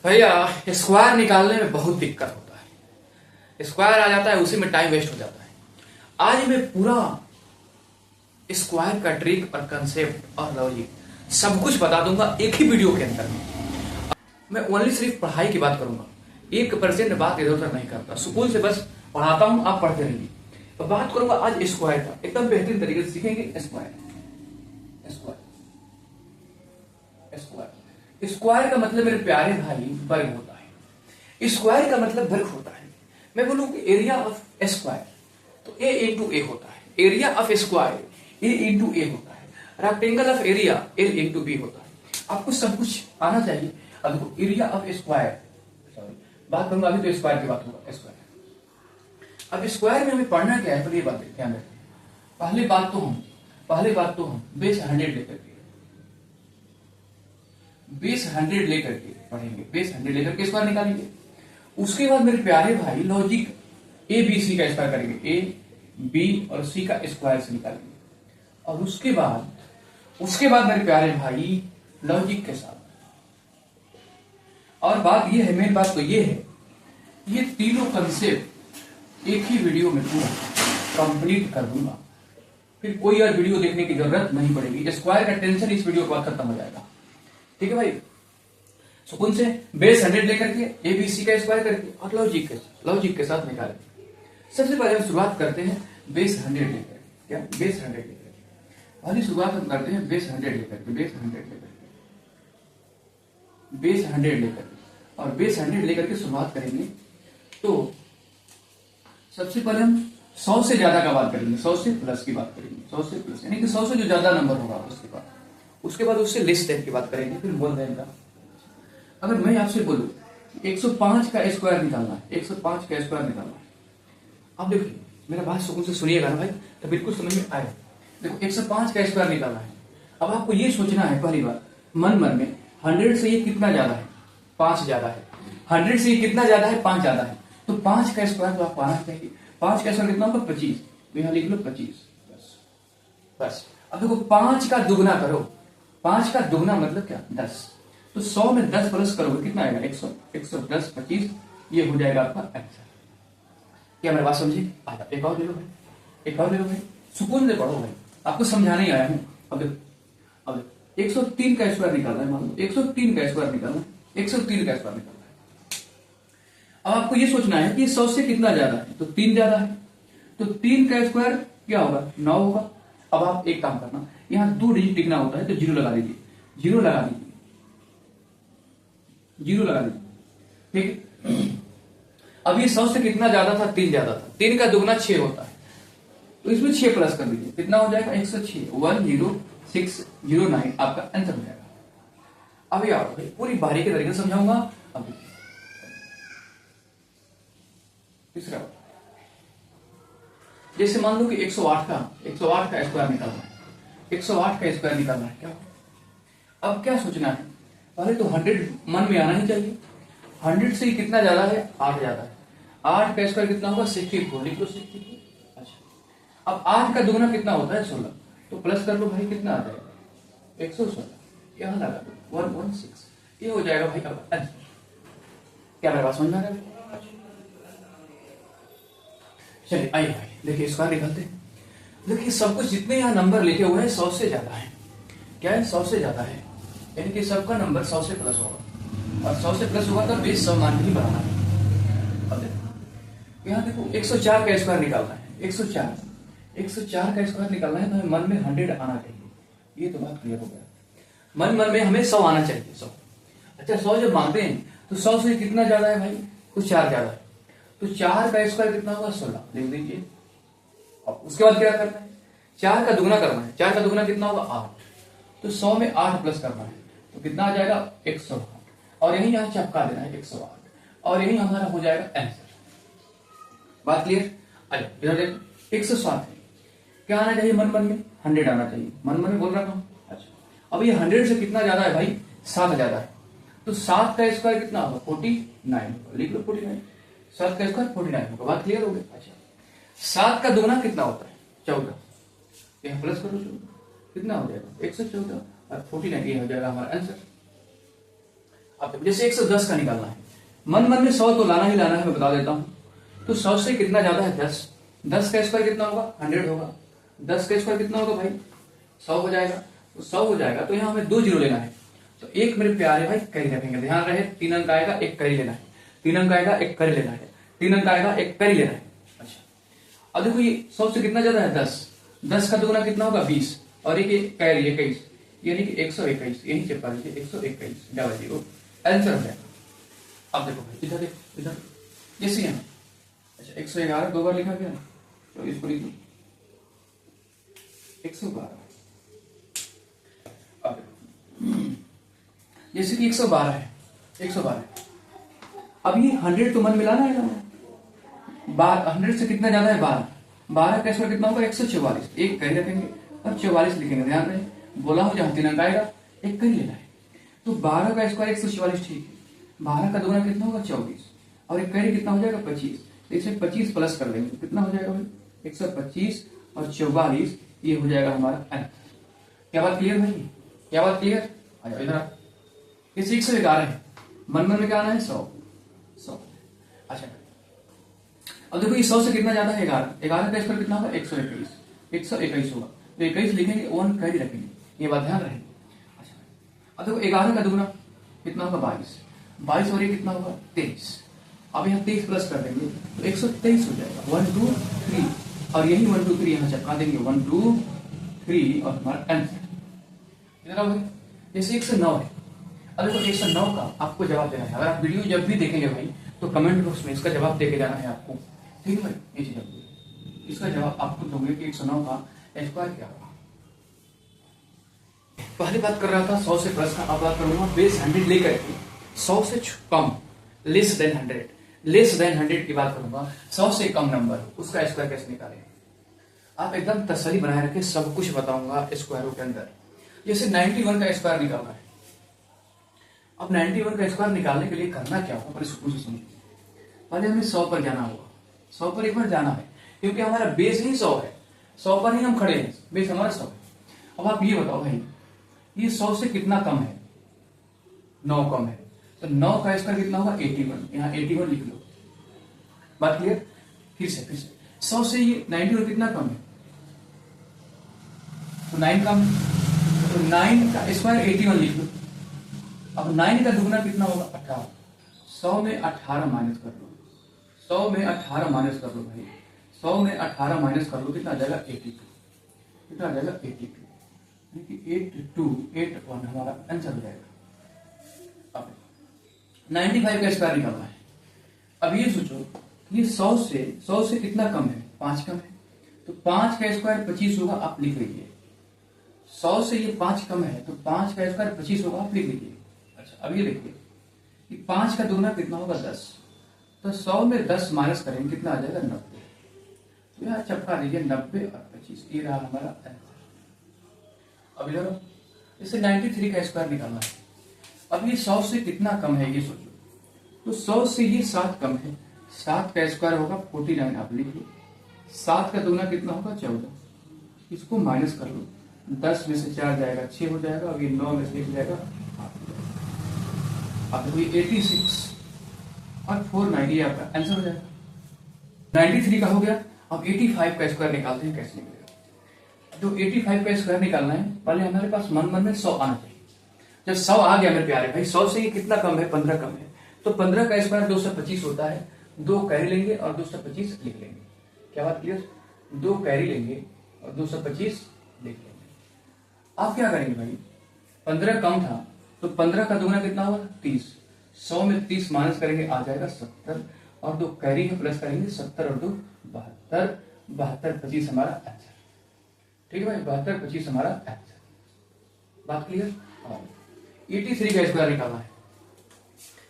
भैया स्क्वायर निकालने में बहुत दिक्कत होता है। स्क्वायर आ जाता है, उसी में टाइम वेस्ट हो जाता है। आज मैं पूरा स्क्वायर का ट्रिक और कंसेप्ट और लॉजिक सब कुछ बता दूंगा एक ही वीडियो के अंदर में। मैं ओनली सिर्फ पढ़ाई की बात करूंगा, 1% बात इधर उधर नहीं करता। स्कूल से बस पढ़ाता हूं, आप पढ़ते रहिए। तो बात करूंगा आज स्क्वायर का, एकदम बेहतरीन तरीके से सीखेंगे। स्क्वायर स्क्वायर स्क्वायर का मतलब मेरे प्यारे भाई वर्ग होता है। स्क्वायर का मतलब वर्ग होता है। मैं बोलूं कि एरिया ऑफ स्क्वायर तो ए इंटू ए होता है। Area of square a into a होता है। Rectangle of area L into B होता है। आपको सब कुछ आना चाहिए। अब देखो एरिया ऑफ स्क्वायर, सॉरी बात करूंगा अभी तो स्क्वायर की बात होगा। स्क्वायर, अब स्क्वायर में हमें पढ़ना क्या है, पहले ये बात ध्यान रखें। पहले बात तो हम बेस 100 लेकर के पढ़ेंगे। बेस 100 लेकर के स्क्वायर निकालेंगे। उसके बाद मेरे प्यारे भाई लॉजिक ए बी सी का स्क्वायर करेंगे। ए बी और सी का स्क्वायर से निकालेंगे। और उसके बाद मेरे प्यारे भाई लॉजिक के साथ, और बात ये है, मेन बात तो ये है, ये तीनों कंसेप्ट एक ही वीडियो में पूरा कंप्लीट कर दूंगा। फिर कोई और वीडियो देखने की जरूरत नहीं पड़ेगी। स्क्वायर का टेंशन इस वीडियो के बाद खत्म हो जाएगा। ठीक है भाई। सुकून से बेस 100 लेकर के एबीसी का स्क्वायर करके और लॉजिक के साथ निकालेंगे। सबसे पहले हम शुरुआत करते हैं बेस 100 लेकर। क्या बेस 100 लेकर पहली शुरुआत हम करते हैं बेस 100 लेकर के। बेस 100 लेकर और बेस 100 लेकर के शुरुआत करेंगे। तो सबसे पहले हम 100 से ज्यादा का बात करेंगे, 100 से प्लस की बात करेंगे। 100 से प्लस यानी कि 100 से जो ज्यादा नंबर होगा उसके बाद उससे लेस टाइप की बात करेंगे। फिर बोल दें का, अगर मैं आपसे बोलूं 105 का स्क्वायर निकालना है, 105 का स्क्वायर निकालना है, अब देखिए मेरा बात सुकून से सुनिएगा ना भाई, तो बिल्कुल समझ में आए। देखो 105 का स्क्वायर निकालना है। अब आपको ये सोचना है पहली बार मन में 100 से ये कितना ज्यादा है, 5 ज्यादा है। 100 से ये कितना ज्यादा है, 5 ज्यादा है। तो 5 का स्क्वायर तो आपको आना चाहिए। 5 का स्क्वायर कितना होगा, 25। तो यहां लिख लो 25 बस। अब देखो 5 का दुगना करो। 5 का दुगना मतलब क्या, 10। तो 100 में 10 प्लस करोगे कितना आएगा, 100। 110 25 ये हो जाएगा आपका आंसर। क्या मेरी बात समझी? आजा एक और ले लो भाई, सुकून से पढ़ो भाई, आपको समझाने ही आया हूं। अब 103 का स्क्वायर निकालना है। मान लो 103 का स्क्वायर निकालना है। 103 का स्क्वायर निकालना है। अब आपको ये सोचना है कि 100 से कितना ज्यादा है, तो 3 ज्यादा है। तो 3 का स्क्वायर क्या होगा, 9 होगा। अब आप एक काम करना, यहां 2 डिजिट लिखना होता है तो 0 लगा दीजिए। ठीक है। अब ये 100 से कितना ज्यादा था, 3 ज्यादा था। 3 का दुगना 6 होता है। तो इसमें 6 प्लस कर दीजिए, कितना हो जाएगा, 106। 10609 आपका आंसर हो जाएगा। अब यार भाई पूरी बारीकी तरीके से समझाऊंगा। अब तीसरा, जैसे मान लो कि 108 का स्क्वायर निकालना है। 108 का स्क्वायर निकालना है। क्या अब क्या सोचना है, पहले तो 100 मन में आना ही चाहिए। 100 से कितना ज्यादा है, 8 ज्यादा है। 8 का स्क्वायर कितना होगा, 64। लिख लो 64। अच्छा, अब 8 का दुगना कितना होता है, 16। तो प्लस कर लो भाई, कितना आ जाएगा, 116। यहां लगा दो 116। ये हो जाएगा भाई आपका आंसर। क्या मेरे पास समझ में आ रहा है? चलिए आइए भाई देखिए स्क्वायर निकालते हैं। देखिए सब कुछ जितने यहाँ नंबर लिखे हुए हैं 100 से ज्यादा है। क्या है, 100 से ज्यादा है, यानी कि सबका नंबर 100 से प्लस होगा। और 100 से प्लस होगा तो बेस 100 मान के ही बढ़ाना है। अब देखो यहाँ देखो 104 का स्क्वायर निकालना है। 104 का स्क्वायर निकालना है तो हमें मन में 100 आना चाहिए। ये तो बात क्लियर हो गया। मन में हमें 100 आना चाहिए। 100। अच्छा 100 जब मानते हैं तो 100 से कितना ज्यादा है भाई, कुछ 4 ज्यादा है। तो 4 का स्क्वायर कितना होगा, 16। लिख दीजिए। अब उसके बाद क्या करना है, 4 का दुगना करना है। 4 का दुगना कितना होगा, 8। तो 100 में 8 प्लस करना है तो कितना आ जाएगा, 108। और यही यहां चपका देना है 108। और यही हमारा हो जाएगा आंसर। बात क्लियर? अरे इधर देखो 107 है। क्या आना चाहिए मन में, 100 आना चाहिए। मन में बोल रहा हूं। अच्छा अब ये 100 से कितना ज्यादा है भाई, 7 ज्यादा है। तो 7 का स्क्वायर कितना होगा, 49 होगा। लिख लो 49। 7 का स्क्वायर 49 होगा। बात क्लियर हो गई? अच्छा 7 का दुगना कितना होता है, 14। यहां प्लस करो 14, कितना हो जाएगा, 114। और 49 ये हो जाएगा हमारा आंसर। अब देखो जैसे 110 का निकालना है, मन मन में 100 तो लाना ही लाना है, मैं बता देता हूं। तो 100 से कितना ज्यादा है 10, 10 का स्क्वायर कितना होगा 100 होगा, 10 का स्क्वायर कितना होगा भाई 100 हो जाएगा। तो 100 हो जाएगा तो यहाँ हमें 2 जीरो लेना है, तो एक मेरे प्यारे भाई कैरी रखेंगे, ध्यान रहे 3 अंक आएगा एक कैरी लेना है, 3 अंक आएगा एक कैरी लेना है, 3 अंक आएगा एक कैरी लेना है। अच्छा अब देखो ये 100 से कितना ज्यादा है 10, 10 का दुगुना कितना होगा 20 और एक कैरी 21, यानी कि 121, यही चिपका लीजिए 121 डबल जीरो, आंसर हो जाएगा। अब देखो भाई इधर देखो, इधर जैसे यहाँ अच्छा 111 दो बार लिखा गया, तो इसको लिख दो 112। अब जैसे कि 112 है, 112 अब ये 100 तो मन मिलाना है ना, 100 से कितना ज्यादा है 12, 12 का स्क्वायर कितना होगा 144, एक कहीं रखेंगे और 44 लिखेंगे, ध्यान रहे बोला हो जहां 3 अंक आएगा एक कहीं लेना है। तो 12 का स्क्वायर 144 ठीक है, 12 का दोगुना कितना होगा 24 और एक कहीं कितना हो जाएगा 25, तो इसमें 25 प्लस कर लेंगे कितना हो जाएगा भाई 125 और 44, ये हो जाएगा हमारा आंसर। क्या बात क्लियर भाई, क्या बात क्लियर? आ जाओ इधर, ये 111 है, मन मन में क्या आना है 100। अच्छा अब देखो ये 100 से कितना ज्यादा है 11, 11 का स्क्वायर कितना होगा 121, 121 होगा, तो 21 लिखेंगे वन कैरी रखेंगे, ये बात ध्यान रहे। अच्छा अब देखो 11 का दुगुना कितना होगा 22, 22 और ये कितना होगा 23, अब यहाँ 23 प्लस कर देंगे तो 123 हो जाएगा, 1 2 3 और यही 1 2 3 यहाँ चपका देंगे 1 2 3 और हमारा आंसर इधर आओ। जैसे 109 है, अब देखो 109 का आपको जवाब देना है, अगर आप वीडियो जब भी देखेंगे भाई तो कमेंट बॉक्स में इसका जवाब देके जाना है आपको, ठीक है भाई, ये चीज इसका जवाब आपको दोगे कि 109 का स्क्वायर क्या होगा। पहले बात कर रहा था 100 से प्लस का, अब बात करूंगा बेस 100 लेकर के 100 से कम लेस देन 100, लेस देन 100 की बात करूंगा, 100 से कम नंबर उसका स्क्वायर कैसे निकालें। आप एकदम तसल्ली बनाए रखे, सब कुछ बताऊंगा स्क्वायरों के अंदर। जैसे 91 का स्क्वायर निकालना है, अब 91 का स्क्वायर निकालने के लिए करना क्या होगा बड़े सुकून से समझिए। पहले हमें 100 पर जाना होगा, 100 पर एक बार जाना है क्योंकि हमारा बेस ही 100 है, 100 पर ही हम खड़े हैं, बेस हमारा 100 है। अब आप ये बताओ भाई ये 100 से कितना कम है 9 कम है, तो 9 का स्क्वायर कितना होगा 81, यहाँ 81 लिख लो, बात क्लियर। फिर से 100 से ये 91 कितना कम है तो 9 कम है, तो 9 का स्क्वायर 81 लिख लो। अब 9 का दुगुना कितना होगा 18, 100 में 18 माइनस कर लो, 100 में 18 माइनस कर लो भाई, 100 में 18 माइनस कर लो कितना आ जाएगा 82, कितना आ जाएगा 82, यानी कि 8281 हमारा आंसर हो जाएगा। अब 95 का स्क्वायर निकालना है। अब ये सोचो ये 100 से कितना कम है 5 कम है, तो 5 का स्क्वायर 25 होगा, आप लिख लीजिए। 100 से ये 5 कम है तो 5 का स्क्वायर 25 होगा, आप लिख लीजिए। अच्छा अब ये देखिए कि 5 का दुगुना कितना होगा 10, तो 100 में 10 माइनस करेंगे कितना आ जाएगा 90, तो यहाँ चपका दीजिए 90 और 25, ये रहा हमारा आंसर। अब इधर इसे 93 का स्क्वायर निकालना है। अब ये 100 से कितना कम है ये सोचो, तो 100 से ये 7 कम है, 7 का स्क्वायर होगा 49, आप लिख लो। 7 का दुगुना कितना होगा 14, इसको माइनस कर लो, 10 में से 4 जाएगा 6 हो जाएगा, अब ये 9 में से 1 जाएगा 8। अब देखो ये 86 और 490 आपका आंसर हो जाएगा। 93 का हो गया। अब 85 का स्क्वायर निकालते हैं, कैसे निकलेगा। जो 85 का स्क्वायर निकालना है पहले हमारे पास मन मन में 100 आना चाहिए। जब 100 आ गया मेरे प्यारे भाई, 100 से ये कितना कम है 15 कम है, तो 15 का स्क्वायर 225 होता है, 2 कैरी लेंगे और 225 लिख लेंगे। क्या बात क्लियर, 2 कैरी लेंगे और 225 लिख लेंगे। आप क्या करेंगे भाई, 15 कम था तो 15 का दुगुना कितना होगा 30, 100 में 30 माइनस करेंगे आ जाएगा 70, और 2 कैरी है प्लस करेंगे 70 और 2 72, 72 25 हमारा आंसर। ठीक है भाई, 72 25 हमारा आंसर। बात क्लियर। 83 का स्क्वायर निकालना है,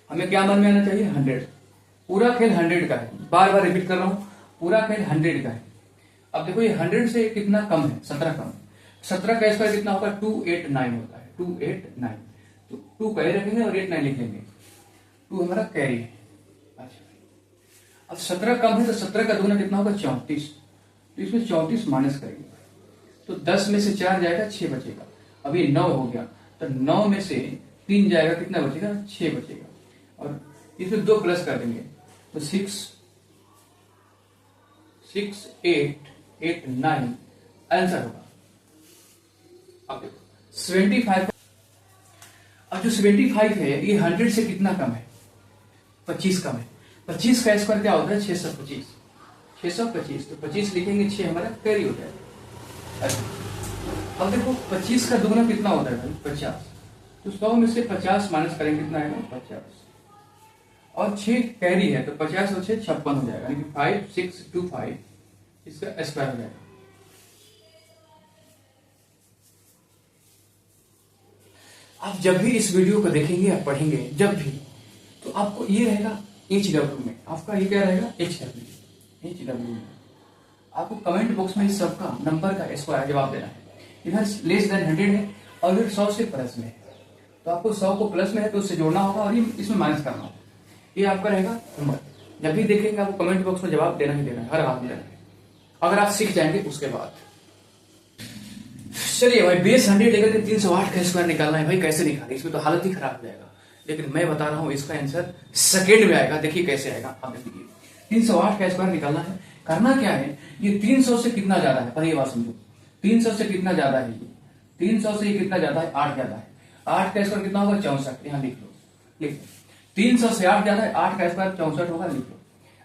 हमें क्या मन में आना चाहिए 100। पूरा खेल 100 का है, बार बार रिपीट कर रहा हूं, पूरा खेल 100 का है। अब देखो ये 100 से कितना कम है 17 कम है, 17 का स्क्वायर कितना होगा 289 होता है, 289, तो 2 कैरी रखेंगे और 89 लिख लेंगे, 2 हमारा कैरी है। अच्छा अब 17 कम है तो 17 का दुगुना कितना होगा 34, तो इसमें 34 माइनस करेंगे तो 10 में से 4 जाएगा 6 बचेगा। अब ये 9 हो गया तो 9 में से 3 जाएगा, कितना बचेगा? 6 बचेगा। और इसमें 2 प्लस कर देंगे तो 6, 8, 8, 9 आंसर होगा। अब देखो 75, अब जो 75 है ये 100 से कितना कम है? 25 कम है। 25 का स्क्वायर क्या होता है? 625। 625 तो 25 लिखेंगे, 6 हमारा कैरी हो जाएगा। अच्छा अब देखो 25 का दुगना कितना होता है भाई? 50। तो 100 में से 50 माइनस करेंगे, कितना आएगा? 50। और 6 कैरी है तो 50 और 6 56 हो जाएगा, यानी कि 5625 इसका स्क्वायर हो जाएगा। आप जब भी इस वीडियो को देखेंगे या पढ़ेंगे जब भी, तो आपको ये रहेगा HW में, आपका ये क्या रहेगा? HW में आपको कमेंट बॉक्स में इस सब का नंबर का स्क्वायर जवाब देना है। इधर लेस देन 100 है और इधर 100 से प्लस में है, तो आपको 100 को प्लस में है तो उससे जोड़ना होगा और ये इसमें माइनस करना होगा। ये आपका रहेगा नंबर। जब भी देखेंगे आपको कमेंट बॉक्स में जवाब देना ही देना है, हर हाथ में देना है, अगर आप सीख जाएंगे उसके बाद। चलिए भाई, बेस 100 लेकर के 308 का स्क्वायर निकालना है भाई। कैसे निकालें? इसमें तो हालत ही खराब हो जाएगा, लेकिन मैं बता रहा हूं इसका आंसर सेकंड में आएगा। देखिए कैसे आएगा, आप देखिए 308 का स्क्वायर निकालना है। करना क्या है, ये 300 से कितना ज्यादा है? पहले ये बात समझो, 300 से कितना ज्यादा है? ये 300 से ये कितना ज्यादा है? 8 ज्यादा है। 8 का स्क्वायर कितना होगा? 64। यहाँ लिख लो, लिख लो 300 से 8 ज्यादा है, 8 का स्क्वायर 64 होगा, लिख लो।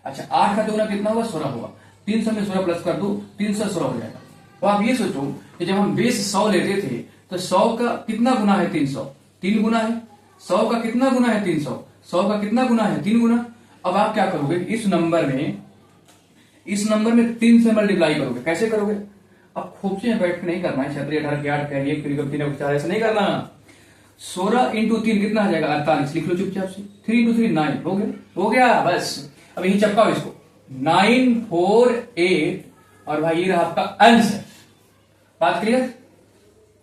अच्छा 8 का दुगना कितना होगा? 16 होगा। 300 में 16 प्लस कर दो, 316 हो जाएगा। तो आप ये सोचो कि जब हम बेस 100 लेते थे तो 100 का कितना गुना है? 300, 3 गुना है। 100 का कितना गुना है? 300। 100 का कितना गुना है? 3 गुना। अब आप क्या करोगे? इस नंबर में 3 से मल्टीप्लाई करोगे। कैसे करोगे? अब खोपचे में बैठ के नहीं करना है, छतरी 18 की 8 करिए, फिर 3 4 ऐसे नहीं करना। 16 इंटू 3 कितना आ जाएगा? 48। लिख लो चुपचाप से। 3 इंटू 3 9 हो गया बस। अब यही चपकाओ इसको, 9 4 8 और भाई ये रहा आपका आंसर। बात क्लियर?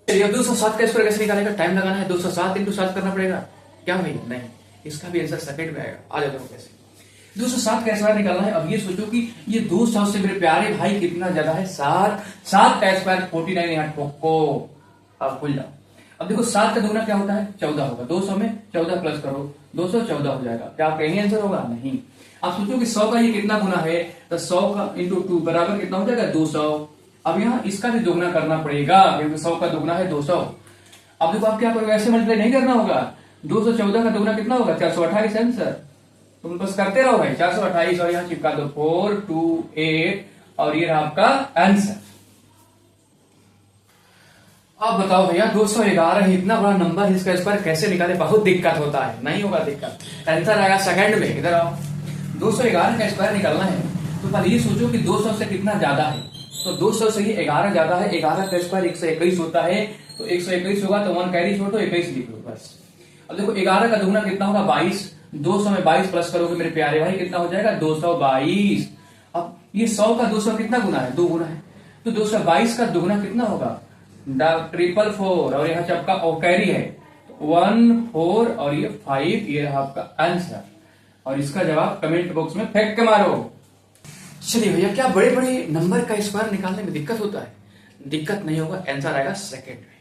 चलिए 207 का स्क्वायर कैसे निकालेगा? टाइम लगाना है, 207 इंटू 7 करना पड़ेगा क्या भाई? नहीं, इसका भी आंसर सेकंड में आएगा। आ जाओ कैसे 207 का स्क्वायर निकालना है। अब ये सोचो कि ये 200 से मेरे प्यारे भाई कितना ज्यादा है? 7। 7 का स्क्वायर 49 यहाँ ठोको, आप भूल जाओ। अब देखो 7 का दुगना क्या होता है? 14 होगा। 200 में 14 प्लस करो, 214 हो जाएगा। क्या आपका यही आंसर होगा? नहीं। आप सोचो कि 100 का ये कितना गुना है, तो 100 का इंटू 2 बराबर कितना हो जाएगा? 200। अब यहाँ इसका भी दोगुना करना पड़ेगा, क्योंकि 100 का दोगुना है 200। अब देखो आप क्या करोगे, ऐसे मल्टीप्लाई नहीं करना होगा। 214 का दोगुना कितना होगा? 428 आंसर। तुम बस करते रहो भाई, 428 और यहाँ चिपका दो 4 2 8 और ये रहा आपका आंसर। अब बताओ भैया 211 इतना बड़ा नंबर है, इसका स्क्वायर कैसे निकाले? बहुत दिक्कत होता है। नहीं होगा दिक्कत, आंसर आएगा सेकंड में। इधर आओ, 211 का स्क्वायर निकालना है तो पहले ये सोचो कि 200 से कितना ज्यादा है। तो 200 से ही 11 ज्यादा है। 11 का स्क्वायर 121 होता है, तो 121 होगा तो 1 कैरी छोड़ो, 21 लिख लो बस। अब देखो 11 का दुगना कितना होगा? 22। 200 में 22 प्लस करोगे मेरे प्यारे भाई, कितना हो जाएगा? 222। अब ये 100 का 200 कितना गुना है? 2 गुना है। तो 222 का दुगना कितना होगा? 444 और यहाँ चपका ओ कैरी है 1 4 और ये 5। ये रहा आपका आंसर और इसका जवाब कमेंट बॉक्स में फेंक के मारो। चलिए भैया, क्या बड़े बड़े नंबर का स्क्वायर निकालने में दिक्कत होता है? दिक्कत नहीं होगा, आंसर आएगा सेकंड में।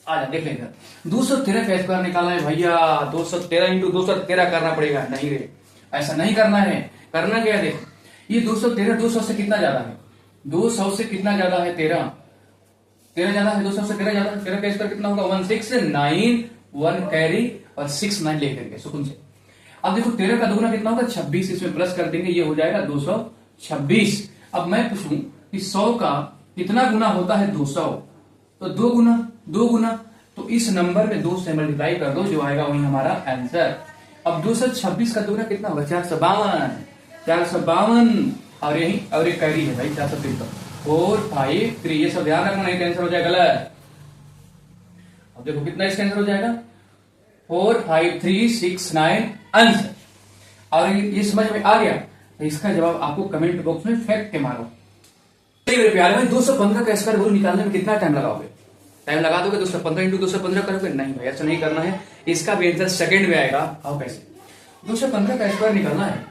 आ जा देख लेंगे। 213 का स्क्वायर निकालना है भैया, 213 इंटू 213 करना पड़ेगा। नहीं रे, ऐसा नहीं करना है। करना क्या है? देखो ये 213 200 से कितना ज्यादा है? 200 से कितना ज्यादा है? 13 ज्यादा है। 200 से 13 ज्यादा है। 13 का स्क्वायर कितना होगा? 169 1 कैरी और 6 9 ले करके सुकून से। अब देखो 13 का दुगना कितना होगा? 26। इसमें प्लस कर देंगे, ये हो जाएगा 226। अब मैं पूछूं कि 100 का कितना गुना होता है? 200। तो 2 गुना तो इस नंबर में 2 से मल्टीप्लाई कर दो, जो आएगा वही हमारा आंसर। अब 226 का दुगना कितना होगा? 452 और यही और एक कैरी है भाई 453 4 5 3। ये सब ध्यान रखना, नहीं आंसर हो जाएगा गलत। अब देखो कितना इसका आंसर हो जाएगा? 4 5 3 6 9 आंसर। और ये समझ में आ गया तो इसका जवाब आपको कमेंट बॉक्स में फेंक के मारो। मेरे प्यारे भाई 215 का स्क्वायर रूट निकालने में कितना टाइम लगाओगे? टाइम लगा दोगे? 215 इंटू 215 करोगे? नहीं भाई, ऐसा नहीं करना है। इसका भी आंसर सेकंड में आएगा। आओ कैसे? 215 का स्क्वायर निकालना है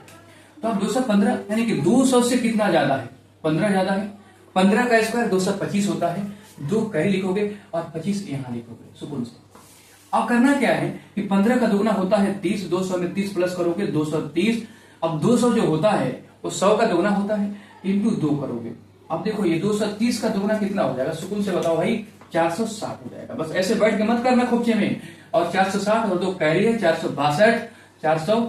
तो आप 215 यानी कि 200 से कितना ज्यादा है? 15 ज्यादा है। 15 का स्क्वायर 225 होता है। 2 कहीं लिखोगे और 25 यहां लिखोगे सुकून से। अब करना क्या है कि 15 का दुगना होता है 30, 200 में 30 प्लस करोगे 230। अब 200 जो होता है वो 100 का दुगना होता है, इंटू 2 करोगे। अब देखो ये 230 का दुगना कितना हो जाएगा, सुकून से बताओ भाई, 460 हो जाएगा। बस ऐसे बैठ के मत करना खोपचे में। और 460 और 2 कैरी है 462,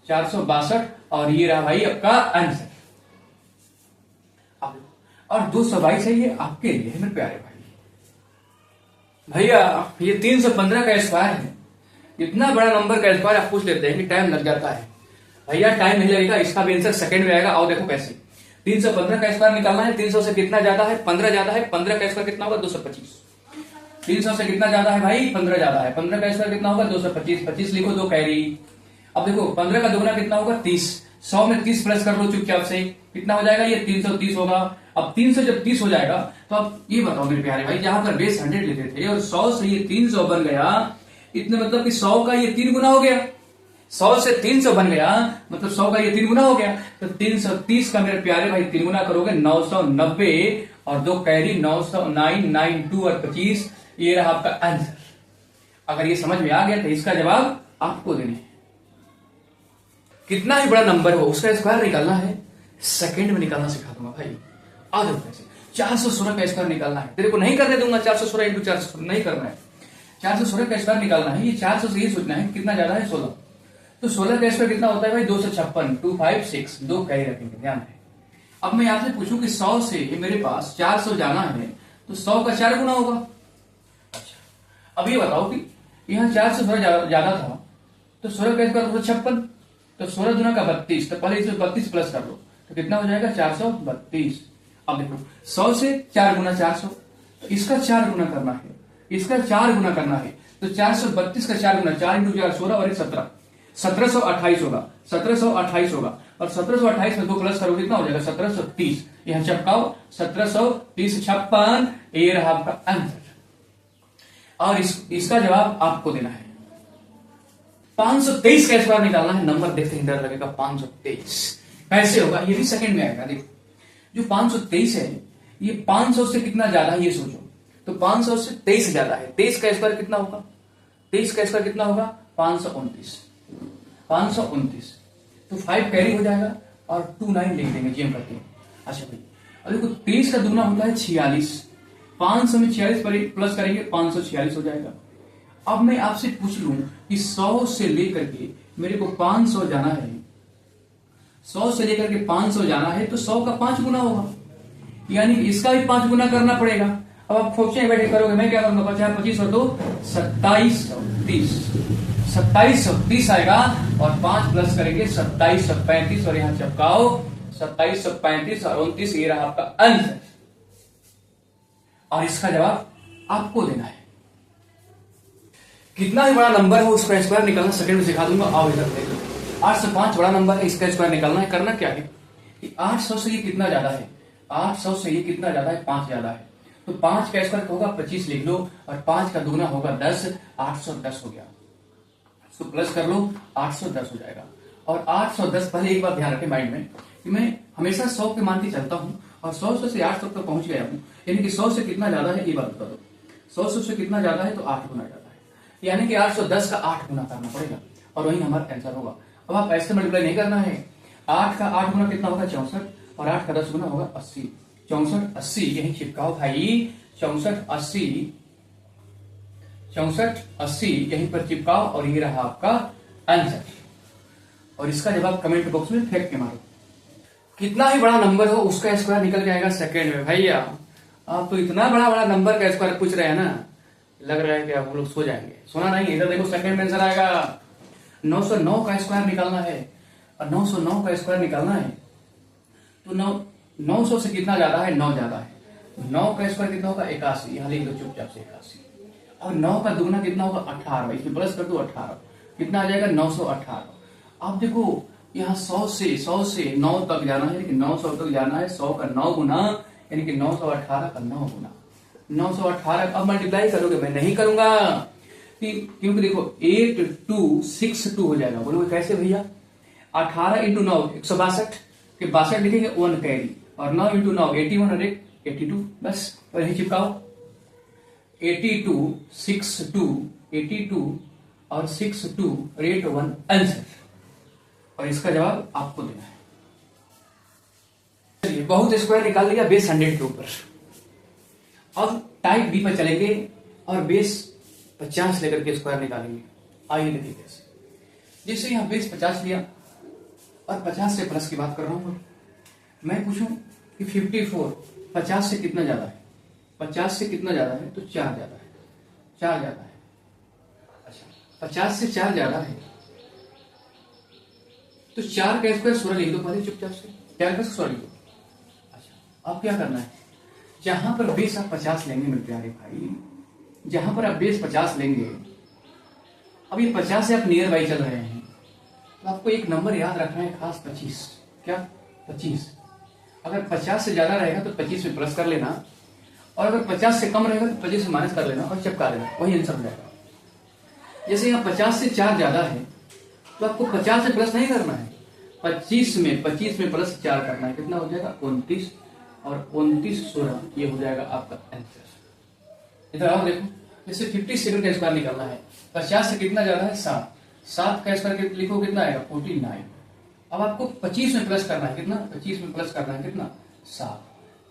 462 और ये रहा भाई आपका आंसर। और 222 है ये आपके लिए मेरे प्यारे भाई। भैया ये 315 का स्क्वायर है, इतना बड़ा नंबर का स्क्वायर आप पूछ लेते हैं कि टाइम लग जाता है। भैया टाइम नहीं लगेगा, इसका भी आंसर सेकंड में आएगा। और देखो कैसे 315 का स्क्वायर निकालना है। 300 से कितना ज्यादा है, 15 ज्यादा है। 15 का स्क्वायर कितना होगा, 225। 300 से कितना ज्यादा है भाई, 15 ज्यादा है। 15 का स्क्वायर कितना होगा, 225। 25 लिखो, 2 कैरी। अब देखो 15 का दुगना कितना होगा, 30। 100 में 30 प्लस कर लो चुपचाप से, कितना हो जाएगा, ये 330 होगा। अब 300 जब 30 हो जाएगा तो अब ये बताओ मेरे प्यारे भाई, जहां पर बेस 100 लेते थे और 100 से ये 300 बन गया, इतने मतलब कि 100 का ये 3 गुना हो गया। 100 से 300 बन गया मतलब 100 का ये 3 गुना हो गया। तो 330 का मेरे प्यारे भाई 3 गुना करोगे 990 और 2 कैरी 992 और 25, ये रहा आपका आंसर। अगर ये समझ में आ गया तो इसका जवाब आपको देने हैं। कितना ही बड़ा नंबर हो उसका स्क्वायर निकालना है, सेकंड में निकालना सिखा दूंगा भाई। आ जाओ कैसे, 416 का स्क्वायर निकालना है। तेरे को नहीं करने दूंगा 416 इंटू 416 नहीं करना है। 416 का स्क्वायर निकालना है। ये 400 से ये सोचना है कितना ज्यादा है, 16। तो 16 का स्क्वायर कितना होता है भाई, 256, 256, 2 कैरी रखेंगे, ध्यान है। अब मैं आपसे पूछूं कि 100 से मेरे पास 400 जाना है तो 100 का 4 गुना होगा। अच्छा अब ये बताओ कि यहाँ 400 थोड़ा ज्यादा था तो 16 का स्क्वायर 256, तो 16 दुना का 32, तो पहले इसे 32 प्लस कर लो तो कितना हो जाएगा, 432। अब देखो 100 से 4 गुना 400, तो इसका 4 गुना करना है, इसका 4 गुना करना है। तो 432 का 4 गुना, 4 इंटू 4 16 और 1 17, 1728 होगा। 1728 होगा और 1728 में 2 प्लस करोगे कितना हो जाएगा, 1730। यहां चपकाओ 1730 56, ये रहा आपका आंसर। और इसका जवाब आपको देना है। 523 का स्क्वायर निकालना है। नंबर देखते ही डर लगेगा, 523 कैसे होगा, ये भी सेकंड में आएगा। देखो जो 523 है ये 500 से कितना ज्यादा है ये सोचो। तो 500 से 23 ज्यादा है। 23 का स्क्वायर कितना होगा, 23 का स्क्वायर कितना होगा, 529। 529 तो 5 कैरी हो जाएगा और 29 लिख देंगे जीएम करके। अच्छा भाई अब देखो 23 का दुगना होता है 46, 500 में 46 प्लस करेंगे 546 हो जाएगा। अब मैं आपसे पूछ लूं कि 100 से लेकर के मेरे को 500 जाना है, 100 से लेकर के 500 जाना है तो 100 का 5 गुना होगा, यानी इसका भी 5 गुना करना पड़ेगा। अब आप खोचे बैठे करोगे, मैं क्या करूंगा, 50 25 और 2 2730, 2730 आएगा और 5 प्लस करेंगे 2735 और यहां चपकाओ 2735 और 29, ये रहा आपका आंसर। और इसका जवाब आपको देना है। कितना ही बड़ा नंबर हो उसका स्क्वायर निकालना सेकंड में सिखा दूंगा। आओ इधर देखो, 805 बड़ा नंबर है, इसका स्क्वायर निकालना है। करना क्या है कि 800 से ये कितना ज्यादा है, 800 से ये कितना ज्यादा है, 5 ज्यादा है। तो 5 का स्क्वायर होगा 25 लिख लो और 5 का दुगना होगा 10, 810 हो गया। इसको प्लस कर लो 810 हो जाएगा। और 810 पहले एक बार ध्यान रखें माइंड में कि मैं हमेशा 100 के मान के चलता हूं और 100 से 800 तक पहुंच गया हूं, यानी कि 100 से कितना ज्यादा है ये बात बता दो। 100 से कितना ज्यादा है तो 8 गुना ज्यादा है, यानी कि 810 का 8 गुना करना पड़ेगा और वही हमारा आंसर होगा। अब आप ऐसे मल्टीप्लाई नहीं करना है। 8 का 8 गुना कितना होगा, 64, और 8 का 10 गुना होगा 80। 64 80 यही चिपकाओ भाई, 64 80, 64 80 यहीं पर चिपकाओ और ये रहा आपका आंसर। और इसका जवाब कमेंट बॉक्स में फेंक के मारो। कितना ही बड़ा नंबर हो उसका स्क्वायर निकल जाएगा सेकंड में। भैया आप तो इतना बड़ा बड़ा नंबर का स्क्वायर पूछ रहे हैं ना, लग रहा है कि आप हम लोग सो जाएंगे। सोना नहीं, इधर देखो सेकंड में आंसर आएगा। 909 का स्क्वायर निकालना है और 909 का स्क्वायर निकालना है तो 900 से कितना ज्यादा है, 9 ज्यादा है। 9 का स्क्वायर कितना होगा, 81, यहां लिख दो चुपचाप से 81। और 9 का दुगना कितना होगा, 18, इसमें प्लस कर दो 18, कितना आ जाएगा 918। अब देखो यहाँ 100 से 9 तक जाना है, लेकिन 900 तक जाना है। 100 का 9 गुना यानी कि 918 का 9 गुना, 918। अब मल्टीप्लाई करोगे, मैं नहीं करूंगा क्योंकि देखो 8262 हो जाएगा। बोलोगे कैसे भैया, 18 इंटू 9 162 के 62 लिखेंगे 1 कैरी, और 9 इंटू 9 81 और 1 82, बस और यही चिपकाओ 8262 82 और 62 रेट 1 आंसर। और इसका जवाब आपको देना है। चलिए, बहुत स्क्वायर निकाल लिया बेस 100 के ऊपर। अब टाइप बी पर चलेंगे और बेस 50 लेकर के स्क्वायर निकालेंगे। आइए देखिए कैसे। जैसे यहां बेस 50 लिया और 50 से प्लस की बात कर रहा हूं, मैं पूछूं कि 54 50 से कितना ज्यादा है? 50 से कितना ज्यादा है? तो 4 ज्यादा है। 4 ज्यादा है। अच्छा, 50 से 4 ज्यादा है तो 4 का स्क्वायर 16 लिख दो पहले चुपचाप से। 4 का 16 लिख दो। अच्छा, अब क्या करना है? जहां पर बेस आप 50 लेंगे मेरे प्यारे भाई, जहां पर आप बेस 50 लेंगे, अब ये 50 से आप नियर बाई चल रहे हैं, तो आपको एक नंबर याद रखना है खास, 25। क्या? 25। अगर 50 से ज्यादा रहेगा तो 25 में प्लस कर लेना, और अगर 50 से कम रहेगा तो 25 से माइनस कर लेना और चिपका देना, वही आंसर हो जाएगा। जैसे यहाँ 50 से 4 ज्यादा है तो आपको 50 से प्लस नहीं करना है, 25 में प्लस 4 करना है। कितना हो जाएगा? 29, और 29 16 ये हो जाएगा आपका आंसर। इधर आओ देखो, जैसे 57 का स्क्वायर निकालना है। 50 से कितना ज्यादा है? 7। 7 का स्क्वायर लिखो, कितना आएगा? 49। अब आपको 25 में प्लस करना है। कितना? 25 में प्लस करना है। कितना? 7।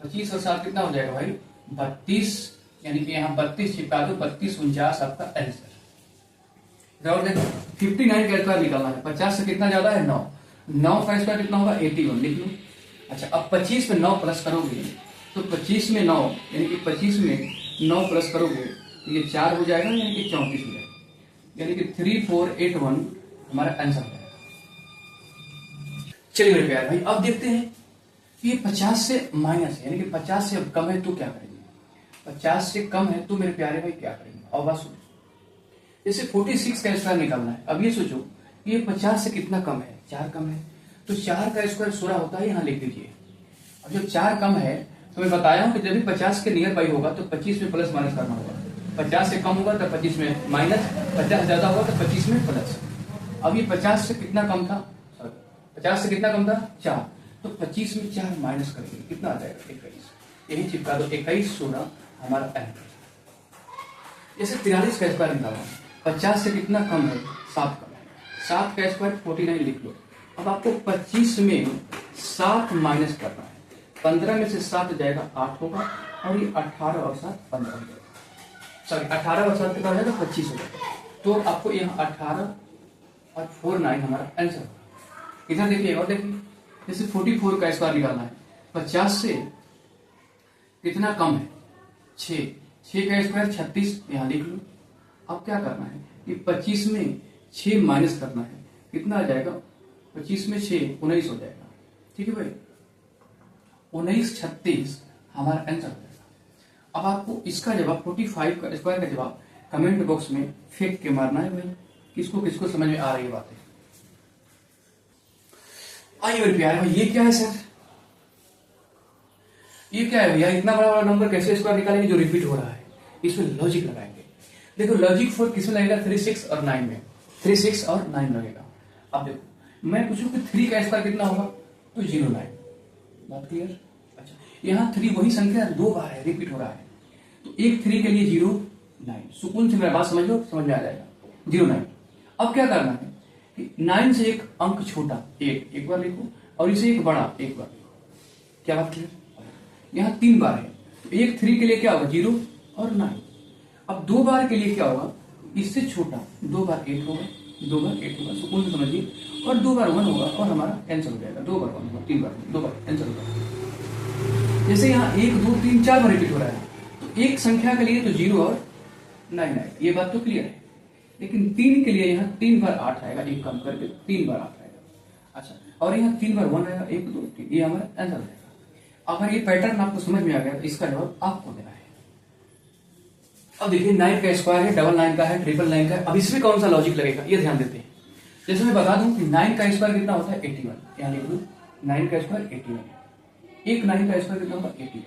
25 और 7 कितना हो जाएगा भाई? 32। यानी कि यहाँ 32 चिपका दो, 32 49 आपका आंसर। और देखो 59 का स्क्वायर निकालना है। 50 से कितना ज्यादा है? 9। 9 का स्क्वायर कितना होगा? 81 लिख लो। अच्छा, अब 25 में 9 प्लस करोगे तो 25 में 9 यानी कि 25 में 9 प्लस करोगे तो ये 4 हो जाएगा, यानी कि 34 हो जाएगा, यानी कि 3481 हमारा आंसर हो जाएगा। चलिए मेरे प्यारे भाई, अब देखते हैं कि ये 50 से माइनस है, यानी कि 50 से अब कम है तो क्या करेंगे? 50 से कम है तो मेरे प्यारे भाई क्या करेंगे? और बात सुनो, जैसे 46 का स्क्वायर निकालना है। अब ये सोचो ये 50 से कितना कम है? 4 कम है, तो 4 का स्क्वायर 16 होता है, यहाँ लिख दीजिए। अब जब 4 कम है तो मैं बताया हूं कि जब भी 50 के नियर बाई होगा तो 25 में प्लस माइनस करना होगा। 50 से कम होगा तो 25 में माइनस, 50 ज्यादा होगा तो 25 में प्लस। अब ये 50 से कितना कम था? 50 से कितना कम था? 4। तो 25 में 4 माइनस करेंगे, कितना आ जाएगा? 21। यही चिपका दो, 21 16 हमारा आंसर। जैसे 43 का स्क्वायर निकालना है। 50 से कितना कम है? 7 कम है। 7 का स्क्वायर 49 लिख लो। अब आपको 25 में 7 माइनस करना है। 15 में से 7 जाएगा 8 होगा, और ये 18 और 7 15 हो जाएगा। सॉरी, 18 और 7 कितना हो जाएगा? 25 हो जाएगा। तो आपको यहाँ 18 और 49 हमारा आंसर होगा। इधर देखिए और देखिए, जैसे 44 का स्क्वायर निकालना है। 50 से कितना कम है? 6। 6 का स्क्वायर 36, यहाँ लिख लो। अब क्या करना है कि 25 में 6 माइनस करना है। कितना आ जाएगा? 25 में 6 19 हो जाएगा। ठीक है भाई, 19 36 हमारा आंसर हो जाएगा। अब आपको इसका जवाब 45 का स्क्वायर का जवाब कमेंट बॉक्स में फेंक के मारना है भाई, किसको किसको समझ में आ रही है बातें। आइए मेरे प्यारे भाई, ये क्या है सर? ये क्या है भैया? इतना बड़ा बड़ा नंबर कैसे स्क्वायर निकालेंगे जो रिपीट हो रहा है? इसमें लॉजिक लगाएंगे। देखो लॉजिक फॉर किसमें लगेगा? 3 6 और 9 में। 3 6 और 9 लगेगा। अब देखो मैं पूछूं कि 3 का स्क्वायर कितना होगा? तो 09। बात क्लियर? अच्छा, यहाँ 3 वही संख्या 2 बार है, रिपीट हो रहा है, तो एक 3 के लिए 09। सुकून से मेरा बात समझ लो, समझ में आ जाएगा। 09। अब क्या करना है कि 9 से एक अंक छोटा 8 एक बार लिखो, और इसे एक बड़ा एक बार लिखो। क्या बात क्लियर? यहाँ 3 बार है, तो एक 3 के लिए क्या होगा? 0 और 9। अब 2 बार के लिए क्या होगा? इससे छोटा 2 बार 8 होगा, 2 बार 8 होगा, सुकून से समझिए, और 2 बार 1 होगा, और हमारा आंसर हो जाएगा। 2 बार 1 होगा, 3 बार 2 बार आंसर होगा। जैसे यहाँ 1 2 3 4 बार रिपीट हो रहा है, तो एक संख्या के लिए तो 0 और 9 आएगा, ये बात तो क्लियर है। लेकिन 3 के लिए यहाँ 3 बार 8 आएगा, एक कम करके 3 बार 8 आएगा। अच्छा, और यहाँ 3 बार 1 आएगा, 1 2 3, ये हमारा आंसर हो जाएगा। अगर ये पैटर्न आपको समझ में आ गया तो इसका जवाब आपको देना है। अब देखिए 9 का स्क्वायर है, 99 का है, 999 का है। अब इसमें कौन सा लॉजिक लगेगा ये ध्यान देते हैं। जैसे मैं बता दूं कि 9 का स्क्वायर कितना होता है? 81। यहाँ लिख दो 9 का स्क्वायर 81। एक 9 का स्क्वायर कितना होगा? 81।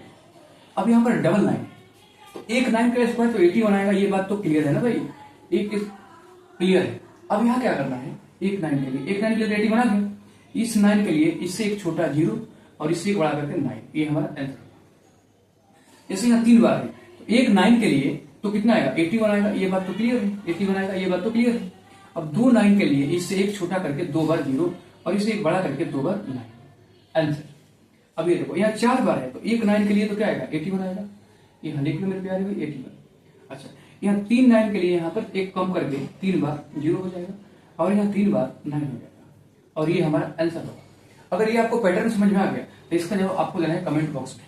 अब यहाँ पर 99, तो एक 9 का स्क्वायर तो 81 आएगा, ये बात तो क्लियर है ना भाई? एक क्लियर है। अब यहाँ क्या करना है? एक 9 के लिए 81 बना गया, इस 9 के लिए इससे एक छोटा 0 और इससे एक बड़ा करके 9, ये हमारा आंसर। जैसे यहाँ 3 बार है, तो एक 9 के लिए तो कितना आएगा 81 आएगा, ये बात तो क्लियर है। 81 आएगा, ये बात तो क्लियर है। अब 2 9 के लिए इससे एक छोटा करके 2 बार 0 और इससे एक बड़ा करके 2 बार 9 आंसर। अब ये देखो यहाँ 4 बार है तो एक 9 के लिए तो क्या आएगा 81 आएगा, ये लिख लो मेरे प्यारे भाई 81। अच्छा यहाँ 3 9 के लिए यहाँ पर एक कम करके 3 बार 0 हो जाएगा और यहाँ 3 बार 9 हो जाएगा और ये हमारा आंसर होगा। अगर ये आपको पैटर्न समझ में आ गया तो इसका जवाब आपको देना है कमेंट बॉक्स में।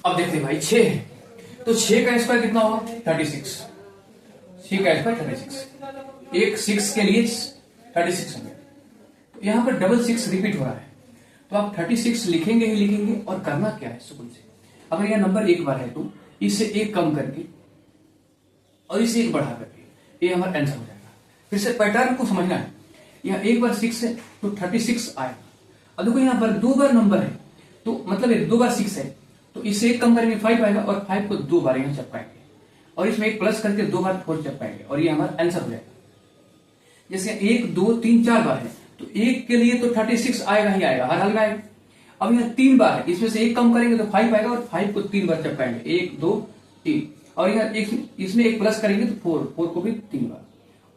अब देखते हैं भाई 6 है तो 6 का स्क्वायर कितना होगा 36। 6 का स्क्वायर 36, एक 6 के लिए 36 होंगे। तो यहाँ पर डबल 6 रिपीट हो रहा है तो आप 36 लिखेंगे ही लिखेंगे और करना क्या है सुकून से। अगर यह नंबर एक बार है तो इससे एक कम करके और इसे एक बढ़ा करके ये हमारा आंसर हो जाएगा। फिर से पैटर्न को समझना है। यहाँ एक बार 6 है तो 36 आएगा। अब देखो यहाँ पर 2 बार नंबर है तो मतलब 2 बार 6 है तो इससे एक कम करेंगे 5 आएगा और 5 को 2 बार यहाँ चपकाएंगे और इसमें एक प्लस करके 2 बार 4 चपकाएंगे और ये हमारा आंसर हो जाएगा। जैसे 1 2 3 4 बार है तो एक के लिए तो 36 आएगा ही आएगा, हर हाल में आएगा। अब यहाँ 3 बार है, इसमें से एक कम करेंगे तो 5 आएगा और 5 को 3 बार चपकाएंगे 1 2 3 और यहाँ इसमें एक प्लस करेंगे तो 4 को भी 3 बार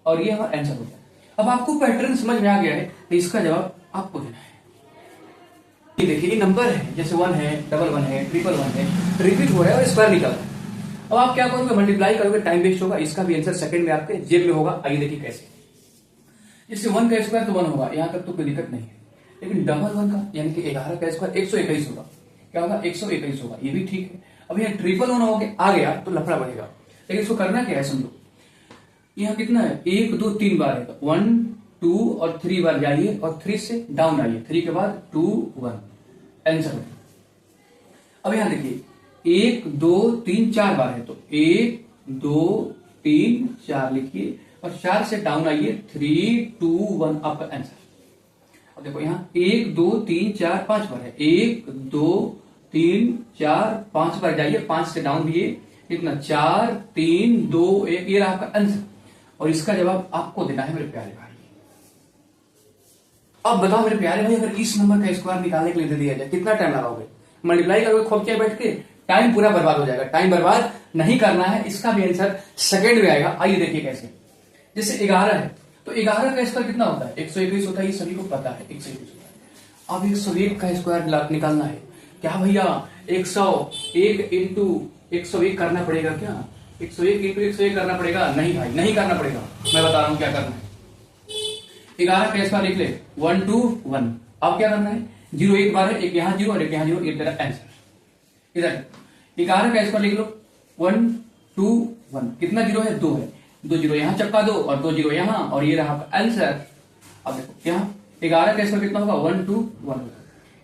और ये हमारा आंसर हो जाएगा। अब आपको पैटर्न समझ में आ गया है तो इसका जवाब आपको देना है। ये देखिए ये नंबर है जैसे 1 है, डबल 1 है, ट्रिपल 1 है, रिपीट हो रहा है और स्क्वायर निकल रहा है। अब आप क्या करोगे मल्टीप्लाई करोगे, टाइम वेस्ट होगा। इसका भी आंसर सेकंड में आपके जेब में होगा। आइए देखिए कैसे। जैसे 1 का स्क्वायर तो 1 होगा, यहां तक तो कोई दिक्कत नहीं है। लेकिन डबल 1 का यानी कि 11 का स्क्वायर 121 होगा। क्या होगा 121 होगा, ये भी ठीक है। अब यहाँ ट्रिपल 1 हो आ गया तो लफड़ा बढ़ेगा। लेकिन इसको करना क्या है समझो, यहाँ कितना है 1 2 3 बार है तो 1 2 और 3 बार जाइए और 3 से डाउन आइए, 3 के बाद 2 1 आंसर। अब यहां देखिए 1 2 3 4 बार है तो 1 2 3 4 लिखिए और 4 से डाउन आइए 3 2 1 आपका आंसर। अब देखो यहाँ 1 2 3 4 5 बार है, 1 2 3 4 5 बार जाइए, 5 से डाउन दिए कितना 4 3 2 1 ये रहा आपका आंसर और इसका जवाब आपको देना है मेरे प्यारे भाई। अब बताओ मेरे प्यारे भाई अगर इस नंबर का स्क्वायर निकालने के लिए दे दिया जाए कितना टाइम लगाओगे? मल्टीप्लाई करोगे खोपचे बैठ के, टाइम पूरा बर्बाद हो जाएगा। टाइम बर्बाद नहीं करना है, इसका भी आंसर सेकंड में आएगा। आइए देखिए कैसे। जैसे 11 है तो 11 का स्क्वायर कितना होता है 121 होता है, ये सभी को पता है 121 होता है। अब 101 का स्क्वायर निकालना है। क्या भैया 101 इंटू 101 करना पड़ेगा क्या? 101 इंटू 101 करना पड़ेगा? नहीं भाई नहीं करना पड़ेगा, मैं बता रहा हूं क्या करना है। 11 का स्क्वायर लिख ले 1 2 1। अब क्या करना है 0 एक बार है, एक यहाँ 0 और एक यहाँ 0, ये तेरा आंसर। इधर 11 का स्क्वायर लिख लो 1 2 1। कितना 0 है 2 है, 2 0 यहाँ चपका दो और 2 0 यहाँ और ये रहा आपका आंसर। अब देखो यहाँ 11 का स्क्वायर कितना होगा 1 2 1।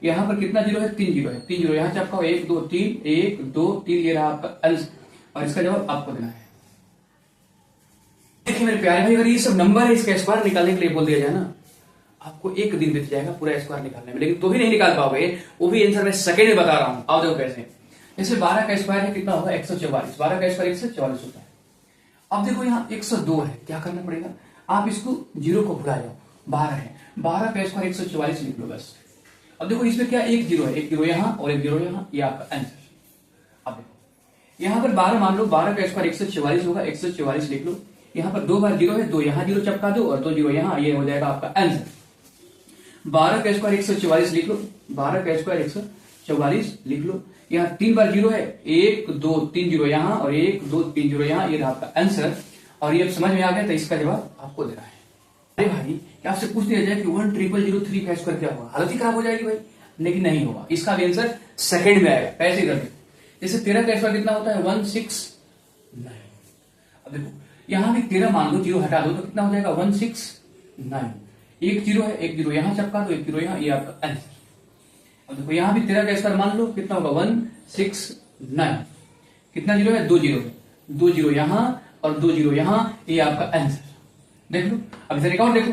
यहाँ पर कितना 0 है 3 0 है, 3 0 यहाँ चपका 1 2 3 1 2 3 ये रहा आपका आंसर और इसका जवाब आपको देना है। देखिए मेरे प्यारे भाई अगर ये सब नंबर है इसका स्क्वायर निकालने के लिए बोल दिया जाए ना, आपको एक दिन बीत जाएगा पूरा स्क्वायर निकालने में, लेकिन तो भी नहीं निकाल पाओगे। वो भी आंसर मैं सेकंड में बता रहा हूं। आओ देखो कैसे। जैसे 12 का स्क्वायर है कितना होगा 144। 12 का स्क्वायर 144 होता है। अब देखो यहाँ 102 है, क्या करना पड़ेगा आप इसको 0 को भुला जाओ, 12 है, 12 का स्क्वायर 144 लिख लो बस। अब देखो इसमें क्या एक 0 है, एक 0 यहाँ और एक 0 यहाँ, ये आपका आंसर। अब देखो यहाँ पर 12 मान लो, 12 का स्क्वायर 144 होगा, 144 लिख लो। यहाँ पर 2 बार 0 है, 2 यहाँ 0 चपका दो और 2 0 यहाँ, ये हो जाएगा आपका आंसर। 12 का स्क्वायर 144 लिख लो, 12 का स्क्वायर 144 लिख लो। यहाँ 3 बार 0 है, 1 2 3 0 यहाँ और 1 2 3 0 यहाँ, ये रहा आपका आंसर। और ये अब समझ में आ गया तो इसका जवाब आपको देना है। अरे भाई क्या आपसे पूछ दिया जाए कि 10003 का स्क्वायर क्या होगा, हालत ही खराब हो जाएगी भाई। लेकिन नहीं होगा, इसका भी आंसर सेकंड में आएगा। पैसे करके जैसे 13 का स्क्वायर कितना होता है 169। अब देखो यहाँ भी 13 मान लो, 0 हटा दो तो कितना हो जाएगा 169। एक 0 है, एक 0 यहाँ चपका दो, एक 0 यहाँ, ये आपका आंसर। अब देखो यहाँ भी 13 का स्क्वायर मान लो कितना होगा 169। कितना 0 है 2 0 है, 2 0 यहाँ और 2 0 यहाँ, ये आपका आंसर। देख लो अब इधर एक और देखो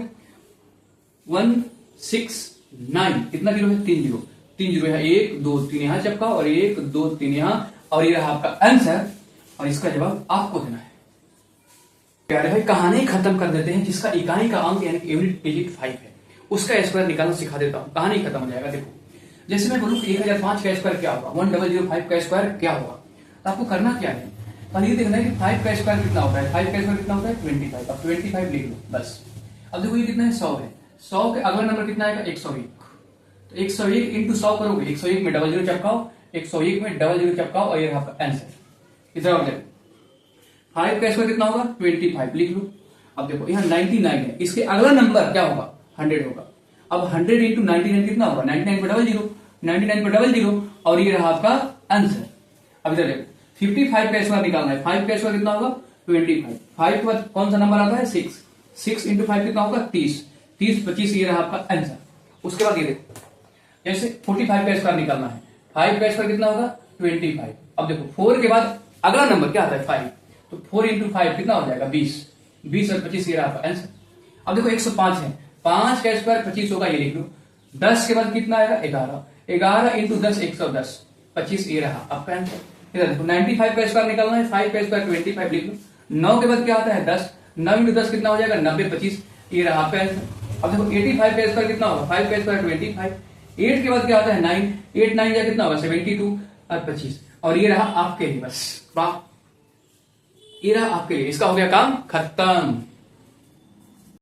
169 कितना 0 है 3 0, 3 0 यहाँ, 1 2 3 यहाँ चपका और 1 2 3 यहाँ और ये रहा आपका आंसर और इसका जवाब आपको देना है। प्यारे भाई कहानी खत्म कर देते हैं। जिसका इकाई का अंक यानी यूनिट डिजिट 5 है उसका स्क्वायर निकालना सिखा देता हूं, कहानी खत्म हो जाएगा। देखो जैसे मैं बोलूं कि 1005 का स्क्वायर क्या होगा, 1005 का स्क्वायर क्या होगा, तो आपको करना क्या है और ये देखना है कि 5 का स्क्वायर कितना होता है, 5 का स्क्वायर कितना होता है 25। अब 25 लिख लो बस। अब देखो ये कितना है 100 है, 100 के अगला नंबर कितना आएगा 101। तो 101 इंटू 100 करोगे, 101 में डबल जीरो चिपकाओ, 101 में डबल जीरो चिपकाओ और ये रहा आपका आंसर। इधर और देखो 5 का स्क्वायर कितना होगा 25 लिख लो। अब देखो यहाँ 99 है, इसके अगला नंबर क्या होगा 100 होगा। अब 100 इंटू 99 कितना होगा 99 पर डबल जीरो, 99 पर डबल जीरो और ये रहा आपका आंसर। अब इधर देखो 55 का स्क्वायर निकालना है, 5 का स्क्वायर कितना होगा 25। 5 के बाद कौन सा नंबर आता है 6, 6 इंटू 5 कितना होगा 30, 30 25 ये रहा आपका आंसर। उसके बाद ये देखो जैसे 45 का स्क्वायर निकालना है, 5 का स्क्वायर कितना होगा 25। अब देखो 4 के बाद अगला नंबर क्या आता है 5, तो 4 इंटू 5 कितना हो जाएगा 20, 20 और 25 ये रहा आपका आंसर। अब देखो 105 है, 5 का स्क्वायर 25 होगा ये लिख लो। 10 के बाद कितना आएगा 11, 11 इंटू 10 110, 25 ये रहा आपका आंसर। इधर देखो 95 का स्क्वायर निकालना है, 5 का स्क्वायर 25 लिख लो। 9 के बाद क्या आता है 10, 9 इंटू 10 कितना हो जाएगा 90, 25 ये रहा आपका आंसर। अब देखो 85 का स्क्वायर कितना होगा 5 का स्क्वायर 25, 8 के बाद क्या आता है 9, 8 9 जा कितना होगा 72 और 25 और ये रहा आपके लिए बस। वाह, ये रहा आपके लिए, इसका हो गया काम खत्म।